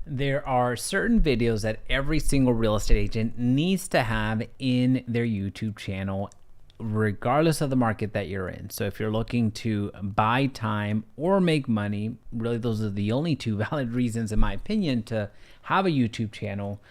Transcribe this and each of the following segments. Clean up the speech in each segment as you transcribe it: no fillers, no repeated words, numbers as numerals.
There are certain videos that every single real estate agent needs to have in their YouTube channel, regardless of the market that you're in. So if you're looking to buy time or make money, really those are the only two valid reasons, in my opinion, to have a YouTube channel.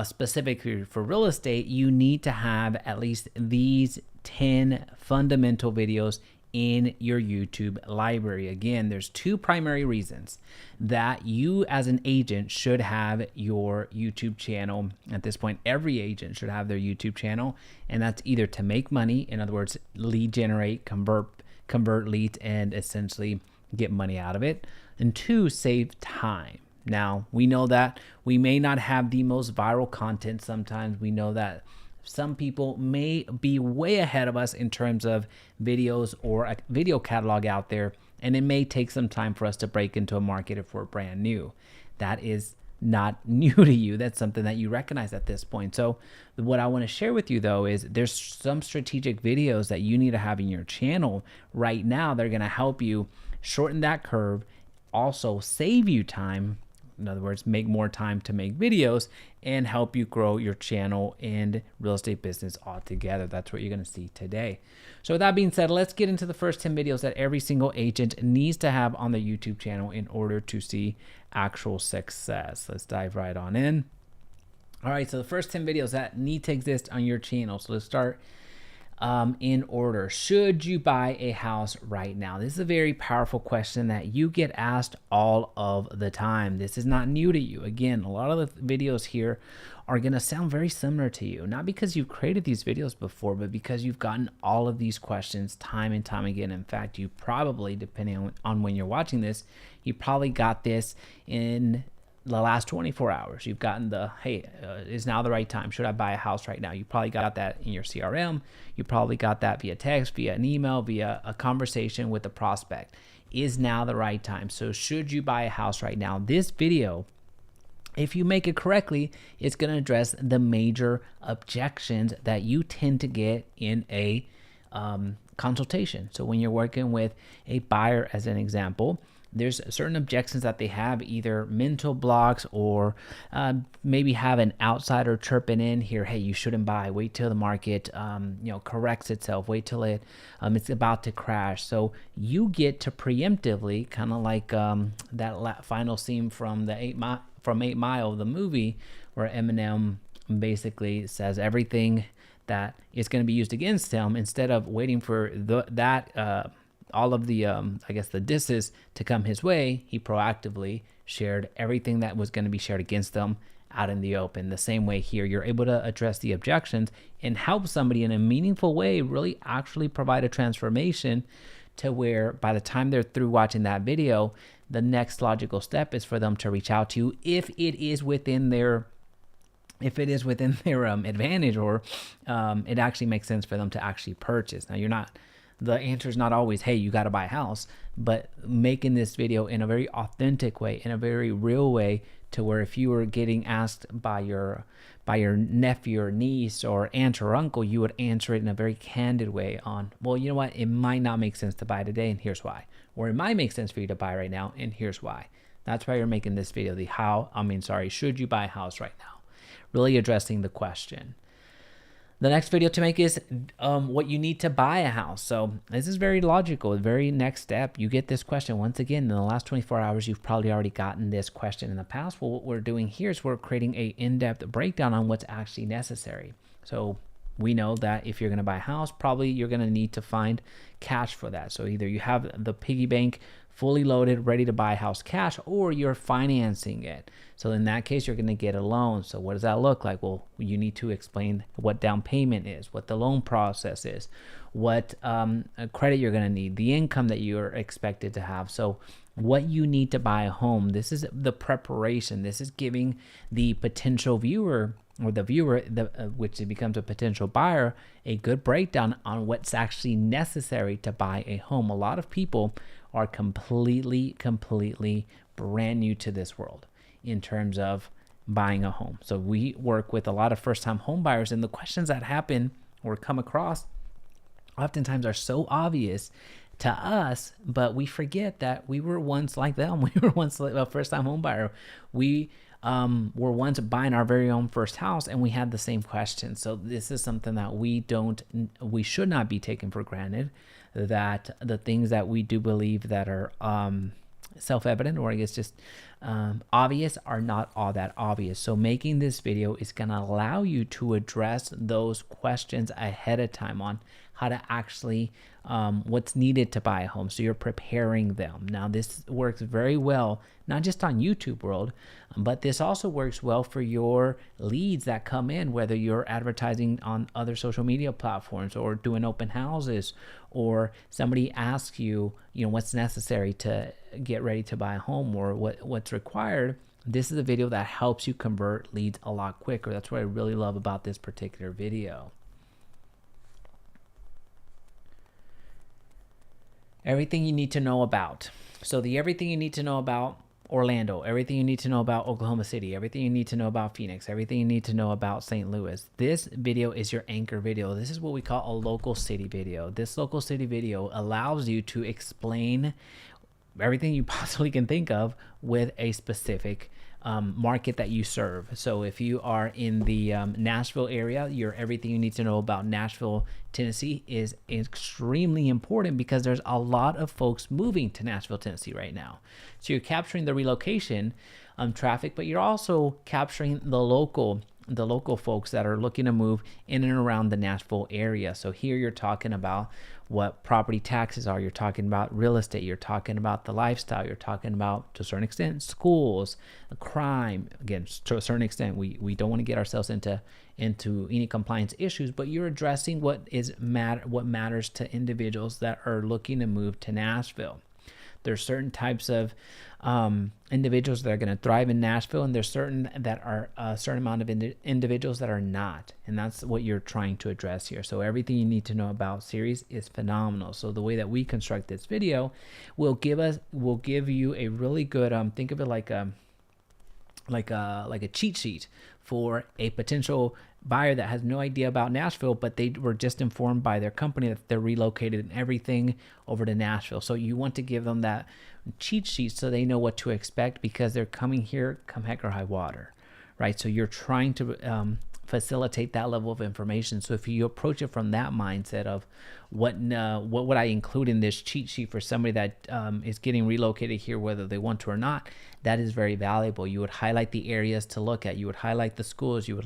Specifically for real estate, you need to have at least these 10 fundamental videos in your YouTube library. Again, there's two primary reasons that you as an agent should have your YouTube channel. At this point, every agent should have their YouTube channel, and that's either to make money, in other words, lead generate, convert leads, and essentially get money out of it, and two, save time. Now, we know that we may not have the most viral content sometimes. We know that some people may be way ahead of us in terms of videos or a video catalog out there, and it may take some time for us to break into a market if we're brand new. That is not new to you. That's something that you recognize at this point. So what I want to share with you though is there's some strategic videos that you need to have in your channel right now. They're going to help you shorten that curve, also save you time. In other words, make more time to make videos and help you grow your channel and real estate business altogether. That's what you're going to see today. So with that being said, let's get into the first 10 videos that every single agent needs to have on their YouTube channel in order to see actual success. Let's dive right on in. All right, so the first 10 videos that need to exist on your channel. So let's start in order. Should you buy a house right now? This is a very powerful question that you get asked all of the time. This is not new to you. Again, a lot of the videos here are going to sound very similar to you, not because you've created these videos before, but because you've gotten all of these questions time and time again. In fact, you probably, depending on when you're watching this, you probably got this in the last 24 hours. You've gotten the, hey, is now the right time? Should I buy a house right now? You probably got that in your CRM. You probably got that via text, via an email, via a conversation with the prospect. Is now the right time? So should you buy a house right now? This video, if you make it correctly, it's going to address the major objections that you tend to get in a consultation. So when you're working with a buyer, as an example, there's certain objections that they have, either mental blocks or maybe have an outsider chirping in here, hey, you shouldn't buy, wait till the market corrects itself, wait till it's about to crash. So you get to preemptively, kind of like that final scene from the 8 Mile, the movie, where Eminem basically says everything that is going to be used against him, instead of waiting for all of the, the disses to come his way, he proactively shared everything that was going to be shared against them out in the open. The same way here, you're able to address the objections and help somebody in a meaningful way, really actually provide a transformation to where by the time they're through watching that video, the next logical step is for them to reach out to you if it is within their advantage, or it actually makes sense for them to actually purchase. Now, the answer is not always, hey, you got to buy a house, but making this video in a very authentic way, in a very real way, to where if you were getting asked by your nephew or niece or aunt or uncle, you would answer it in a very candid way on, well, you know what, it might not make sense to buy today, and here's why. Or it might make sense for you to buy right now, and here's why. That's why you're making this video, should you buy a house right now? Really addressing the question. The next video to make is what you need to buy a house. So this is very logical. The very next step, you get this question. Once again, in the last 24 hours, you've probably already gotten this question in the past. Well, what we're doing here is we're creating a in-depth breakdown on what's actually necessary. So we know that if you're going to buy a house, probably you're going to need to find cash for that. So either you have the piggy bank fully loaded, ready to buy a house cash, or you're financing it. So in that case, you're going to get a loan. So what does that look like? Well, you need to explain what down payment is, what the loan process is, what credit you're going to need, the income that you're expected to have. So what you need to buy a home, this is the preparation. This is giving the potential viewer, or the viewer, which it becomes a potential buyer, a good breakdown on what's actually necessary to buy a home. A lot of people are completely brand new to this world in terms of buying a home. So we work with a lot of first-time home buyers, and the questions that happen or come across oftentimes are so obvious to us, but we forget that we were once like them. We were once a first-time home buyer. We were once buying our very own first house, and we had the same question. So this is something that we should not be taken for granted, that the things that we do believe that are self-evident, or I guess just obvious, are not all that obvious. So making this video is going to allow you to address those questions ahead of time on how to actually what's needed to buy a home, so you're preparing them. Now this works very well not just on YouTube world, but this also works well for your leads that come in, whether you're advertising on other social media platforms or doing open houses, or somebody asks you, what's necessary to get ready to buy a home, or what's required. This is a video that helps you convert leads a lot quicker. That's what I really love about this particular video. Everything you need to know about. So everything you need to know about Orlando, everything you need to know about Oklahoma City, everything you need to know about Phoenix, everything you need to know about St. Louis. This video is your anchor video. This is what we call a local city video. This local city video allows you to explain everything you possibly can think of with a specific market that you serve. So if you are in the Nashville area, everything you need to know about Nashville, Tennessee is extremely important, because there's a lot of folks moving to Nashville, Tennessee right now. So you're capturing the relocation traffic, but you're also capturing the local folks that are looking to move in and around the Nashville area. So here you're talking about what property taxes are, you're talking about real estate, you're talking about the lifestyle, you're talking about, to a certain extent, schools, crime. Again, to a certain extent, we don't want to get ourselves into any compliance issues, but you're addressing what matters to individuals that are looking to move to Nashville. There's certain types of individuals that are going to thrive in Nashville, and there's certain amount of individuals that are not, and that's what you're trying to address here. So everything you need to know about series is phenomenal. So the way that we construct this video will give you a really good think of it like a cheat sheet for a potential buyer that has no idea about Nashville, but they were just informed by their company that they're relocated and everything over to Nashville. So you want to give them that cheat sheet so they know what to expect, because they're coming here come heck or high water, right? So you're trying to facilitate that level of information. So if you approach it from that mindset of what would I include in this cheat sheet for somebody that is getting relocated here, whether they want to or not, that is very valuable. You would highlight the areas to look at. You would highlight the schools. You would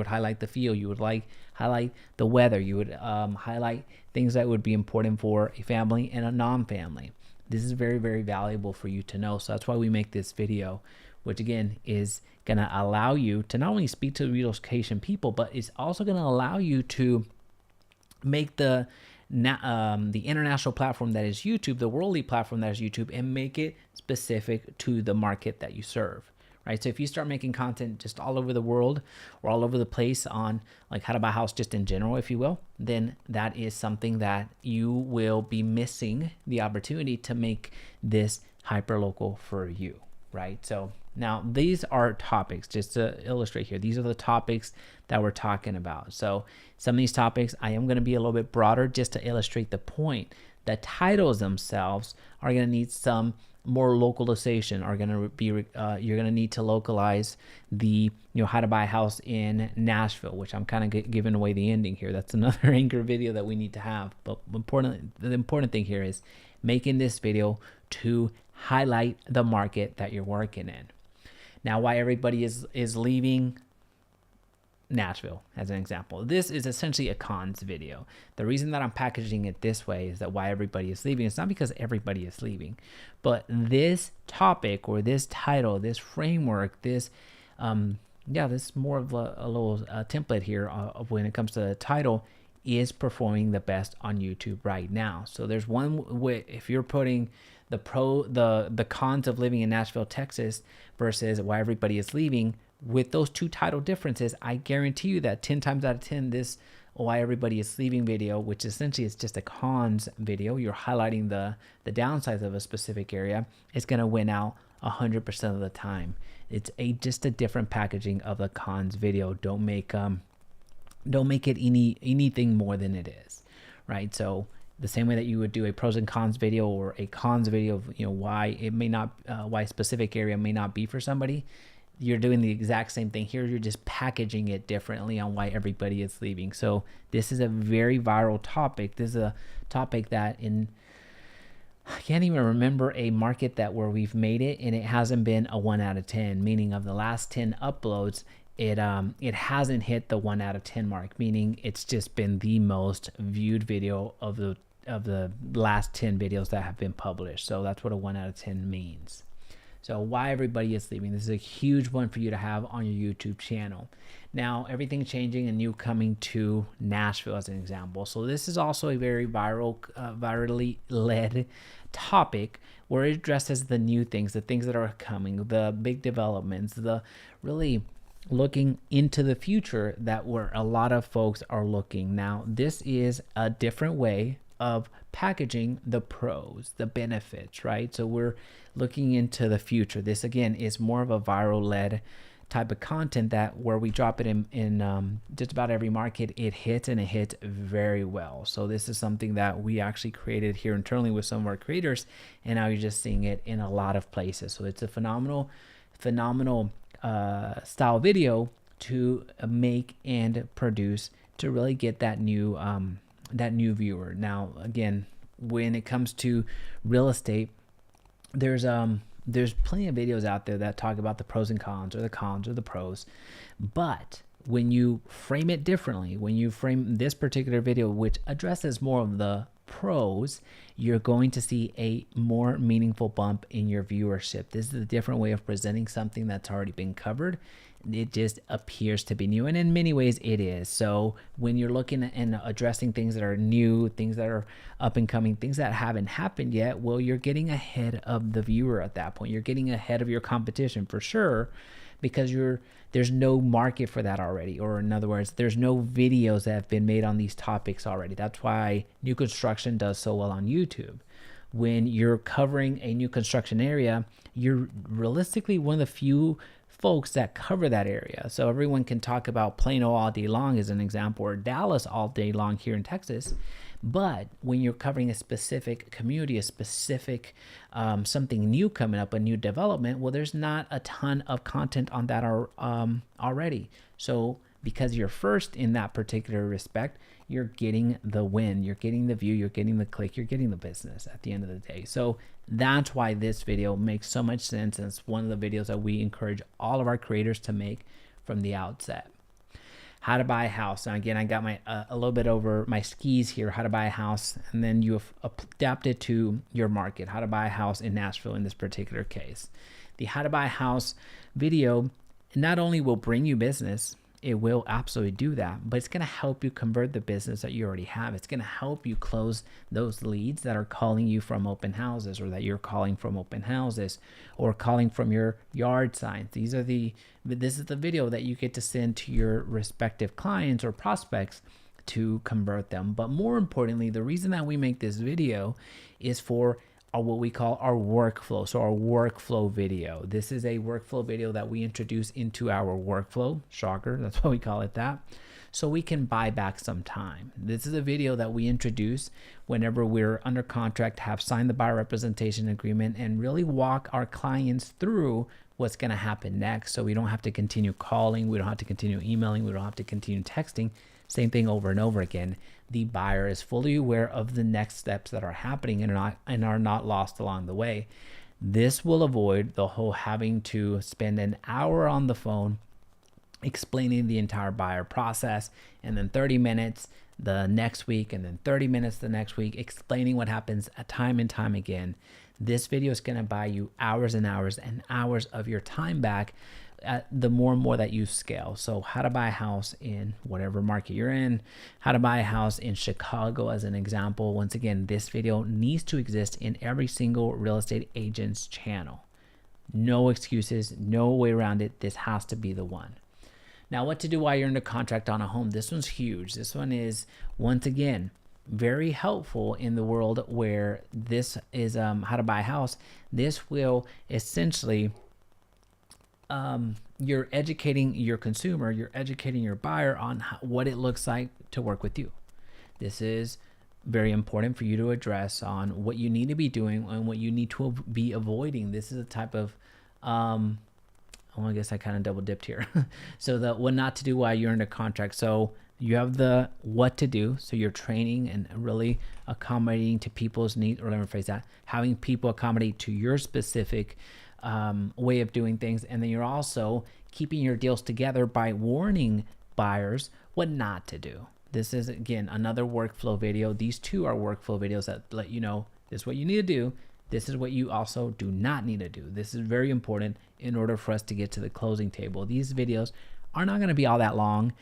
highlight the field. You would highlight the weather. You would highlight things that would be important for a family and a non-family. This is very, very valuable for you to know. So that's why we make this video, which again is going to allow you to not only speak to the relocation people, but it's also going to allow you to make the international platform that is YouTube, the worldly platform that is YouTube, and make it specific to the market that you serve, right? So if you start making content just all over the world or all over the place on like how to buy a house just in general, if you will, then that is something that you will be missing the opportunity to make this hyper local for you, right? So now these are topics, just to illustrate here, these are the topics that we're talking about. So some of these topics I am going to be a little bit broader just to illustrate the point. The titles themselves are going to need some more localization, are going to be you're going to need to localize the how to buy a house in Nashville, which I'm kind of giving away the ending here. That's another anchor video that we need to have. But the important thing here is making this video to highlight the market that you're working in. Now, why everybody is leaving Nashville, as an example. This is essentially a cons video. The reason that I'm packaging it this way is that why everybody is leaving. It's not because everybody is leaving, but this topic or this title, this framework, this is more of a little template here of when it comes to the title, is performing the best on YouTube right now. So there's one way, if you're putting the cons of living in Nashville, Texas versus why everybody is leaving, with those two title differences, I guarantee you that 10 times out of 10, this why everybody is leaving video, which essentially is just a cons video, you're highlighting the downsides of a specific area, is going to win out 100% of the time. It's just a different packaging of the cons video. Don't make it anything more than it is, right? So the same way that you would do a pros and cons video or a cons video of, why it may not, why a specific area may not be for somebody. You're doing the exact same thing here. You're just packaging it differently on why everybody is leaving. So this is a very viral topic. This is a topic that I can't even remember a market that where we've made it and it hasn't been a 1 out of 10, meaning of the last 10 uploads, it hasn't hit the 1 out of 10 mark, meaning it's just been the most viewed video of the last 10 videos that have been published. So that's what a 1 out of 10 means. So why everybody is leaving. This is a huge one for you to have on your YouTube channel. Now, everything changing and you coming to Nashville as an example. So this is also a very virally led topic where it addresses the new things, the things that are coming, the big developments, the really looking into the future that where a lot of folks are looking. Now, this is a different way of packaging the pros, the benefits, right? So we're looking into the future. This again is more of a viral led type of content that where we drop it in just about every market, it hits and it hits very well. So this is something that we actually created here internally with some of our creators, and now you're just seeing it in a lot of places. So it's a phenomenal style video to make and produce to really get that new viewer. Now, again, when it comes to real estate, there's plenty of videos out there that talk about the pros and cons, or the cons or the pros. But when you frame it differently, when you frame this particular video, which addresses more of the pros, you're going to see a more meaningful bump in your viewership. This is a different way of presenting something that's already been covered. It just appears to be new, and in many ways it is. So when you're looking at and addressing things that are new, things that are up and coming, things that haven't happened yet, well, you're getting ahead of the viewer at that point. You're getting ahead of your competition for sure, because there's no market for that already, or in other words, there's no videos that have been made on these topics already. That's why new construction does so well on YouTube. When you're covering a new construction area, you're realistically one of the few folks that cover that area. So everyone can talk about Plano all day long as an example, or Dallas all day long here in Texas. But when you're covering a specific community, a specific something new coming up, a new development, well, there's not a ton of content on that already. So because you're first in that particular respect, you're getting the win, you're getting the view, you're getting the click, you're getting the business at the end of the day. So that's why this video makes so much sense, and it's one of the videos that we encourage all of our creators to make from the outset. How to buy a house. Now again, I got my a little bit over my skis here, how to buy a house, and then you adapt it to your market, how to buy a house in Nashville in this particular case. The how to buy a house video not only will bring you business, it will absolutely do that, but it's going to help you convert the business that you already have. It's going to help you close those leads that are calling you from open houses, or that you're calling from open houses, or calling from your yard signs. This is the video that you get to send to your respective clients or prospects to convert them. But more importantly, the reason that we make this video is for what we call our workflow. So our workflow video. This is a workflow video that we introduce into our workflow. Shocker, that's why we call it that. So we can buy back some time. This is a video that we introduce whenever we're under contract, have signed the buyer representation agreement, and really walk our clients through what's going to happen next. So we don't have to continue calling, we don't have to continue emailing, we don't have to continue texting. Same thing over and over again. The buyer is fully aware of the next steps that are happening and are not lost along the way. This will avoid the whole having to spend an hour on the phone explaining the entire buyer process, and then 30 minutes the next week, and then 30 minutes the next week explaining what happens time and time again. This video is going to buy you hours and hours and hours of your time back the more and more that you scale. So how to buy a house in whatever market you're in, how to buy a house in Chicago as an example. Once again, this video needs to exist in every single real estate agent's channel. No excuses, no way around it. This has to be the one. Now, what to do while you're under contract on a home. This one's huge. This one is, once again, very helpful in the world where this is how to buy a house. This will essentially you're educating your consumer, you're educating your buyer on what it looks like to work with you. This is very important for you to address on what you need to be doing and what you need to be avoiding. This is a type of well, I guess I kind of double dipped here. So the what not to do while you're in a contract. So you have the what to do. So you're training and really accommodating to people's needs, or let me rephrase that, having people accommodate to your specific way of doing things. And then you're also keeping your deals together by warning buyers what not to do. This is, again, another workflow video. These two are workflow videos that let you know this is what you need to do. This is what you also do not need to do. This is very important in order for us to get to the closing table. These videos are not going to be all that long,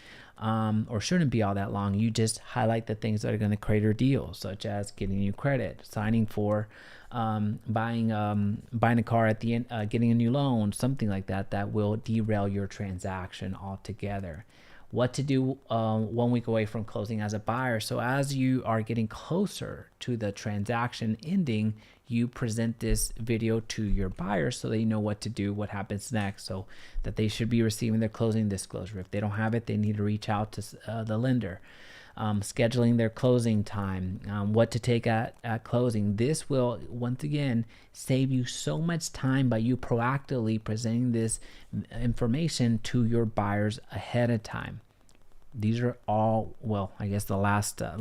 or shouldn't be all that long. You just highlight the things that are going to create your deal, such as getting you credit, signing for buying a car at the end, getting a new loan, something like that, that will derail your transaction altogether. What to do 1 week away from closing as a buyer. So as you are getting closer to the transaction ending, you present this video to your buyers so they know what to do, what happens next, so that they should be receiving their closing disclosure. If they don't have it, they need to reach out to the lender. Scheduling their closing time, what to take at closing. This will, once again, save you so much time by you proactively presenting this information to your buyers ahead of time. These are all, well, I guess the last 5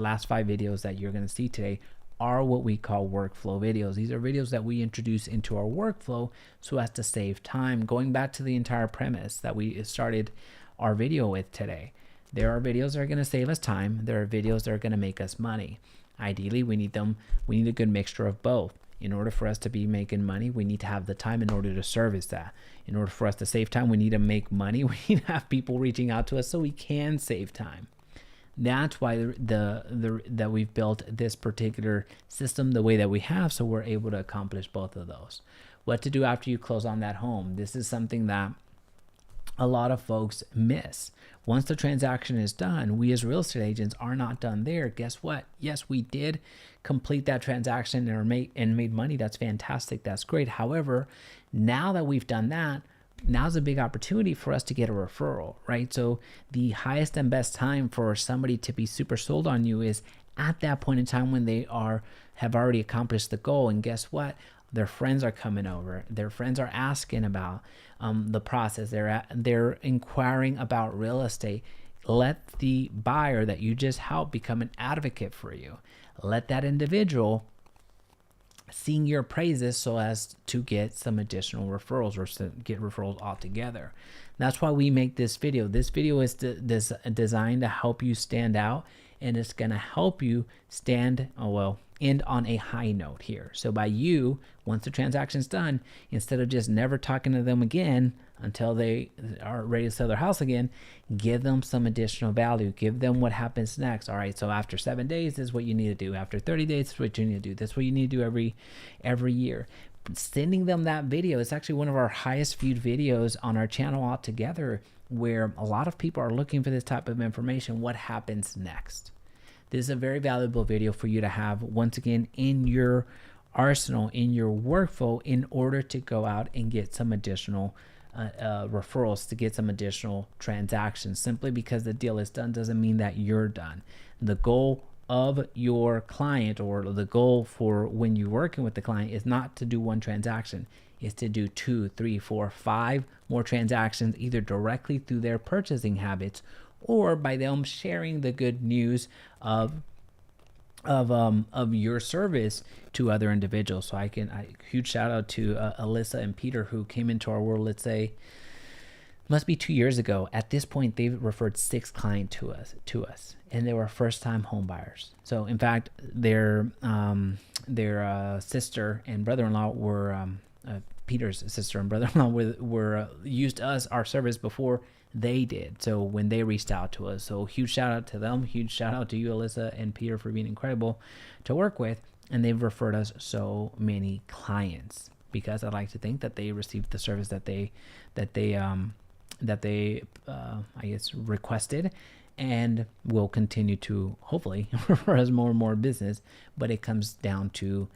videos that you're going to see today are what we call workflow videos. These are videos that we introduce into our workflow so as to save time. Going back to the entire premise that we started our video with today. There are videos that are going to save us time. There are videos that are going to make us money. Ideally, we need a good mixture of both. In order for us to be making money, we need to have the time in order to service that. In order for us to save time, we need to make money. We need to have people reaching out to us so we can save time. That's why that we've built this particular system the way that we have, so we're able to accomplish both of those. What to do after you close on that home. This is something that a lot of folks miss. Once the transaction is done, we as real estate agents are not done there. Guess what? Yes, we did complete that transaction and made money. That's fantastic. That's great. However, now that we've done that, now's a big opportunity for us to get a referral, right? So the highest and best time for somebody to be super sold on you is at that point in time when they have already accomplished the goal. And guess what? Their friends are coming over. Their friends are asking about the process. They're inquiring about real estate. Let the buyer that you just helped become an advocate for you. Let that individual sing your praises so as to get some additional referrals, or to get referrals altogether. That's why we make this video. This video is designed to help you stand out, and it's going to help you end on a high note here. So by you, once the transaction's done, instead of just never talking to them again until they are ready to sell their house again, give them some additional value. Give them what happens next. All right, so after 7 days, this is what you need to do. After 30 days, this is what you need to do. This is what you need to do every year. Sending them that video is actually one of our highest viewed videos on our channel altogether, where a lot of people are looking for this type of information. What happens next? This is a very valuable video for you to have, once again, in your arsenal, in your workflow, in order to go out and get some additional referrals, to get some additional transactions. Simply because the deal is done doesn't mean that you're done. The goal of your client, or the goal for when you're working with the client, is not to do one transaction. Is to do 2, 3, 4, 5 more transactions, either directly through their purchasing habits or by them sharing the good news of your service to other individuals. So huge shout out to Alyssa and Peter, who came into our world, let's say, must be 2 years ago. At this point, they've referred 6 clients to us, and they were first-time home buyers. So in fact, their sister and brother-in-law were Peter's sister and brother-in-law were used our service before they did. So when they reached out to us, so huge shout out to them. Huge shout out to you, Alyssa and Peter, for being incredible to work with. And they've referred us so many clients, because I like to think that they received the service that they I guess requested, and will continue to hopefully refer us more and more business. But it comes down to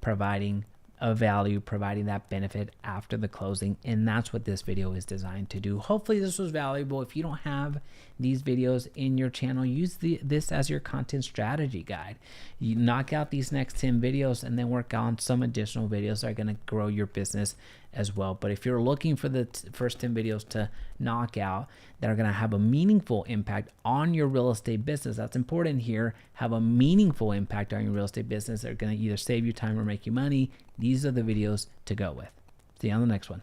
providing of value, providing that benefit after the closing. And that's what this video is designed to do. Hopefully this was valuable. If you don't have these videos in your channel, use this as your content strategy guide. You knock out these next 10 videos and then work on some additional videos that are going to grow your business as well. But if you're looking for the first 10 videos to knock out that are going to have a meaningful impact on your real estate business, that's important here, have a meaningful impact on your real estate business that are going to either save you time or make you money, these are the videos to go with. See you on the next one.